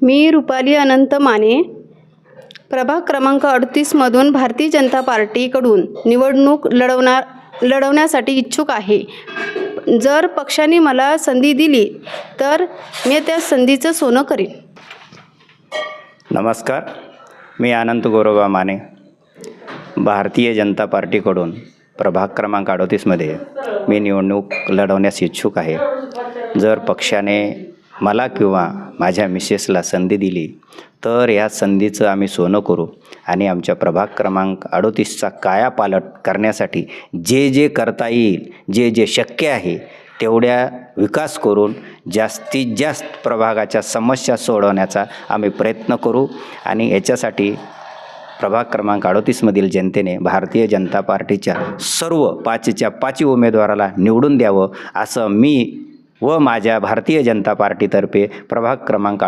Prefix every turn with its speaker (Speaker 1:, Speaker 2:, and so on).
Speaker 1: मी रुपाली अनंत माने, प्रभाग क्रमांक 38मधून भारतीय जनता पार्टीकडून निवडणूक लढवण्यासाठी इच्छुक आहे. जर पक्षाने मला संधी दिली तर मी त्या संधीचं सोनं करीन.
Speaker 2: नमस्कार, मी अनंत गोरोबा माने, भारतीय जनता पार्टीकडून प्रभाग क्रमांक 38मध्ये मी निवडणूक लढवण्यास इच्छुक आहे. जर पक्षाने मला किंवा माझ्या मिसेसला संधी दिली तर या संधीचं आम्ही सोनं करू आणि आमच्या प्रभाग क्रमांक 38चा कायापालट करण्यासाठी जे जे करता येईल, जे जे शक्य आहे तेवढ्या विकास करून जास्तीत जास्त प्रभागाच्या समस्या सोडवण्याचा आम्ही प्रयत्न करू. आणि याच्यासाठी प्रभाग क्रमांक 38मधील जनतेने भारतीय जनता पार्टीच्या सर्व 5च्या 5 उमेदवाराला निवडून द्यावं असं मी व माझ्या भारतीय जनता पार्टीतर्फे प्रभाग क्रमांक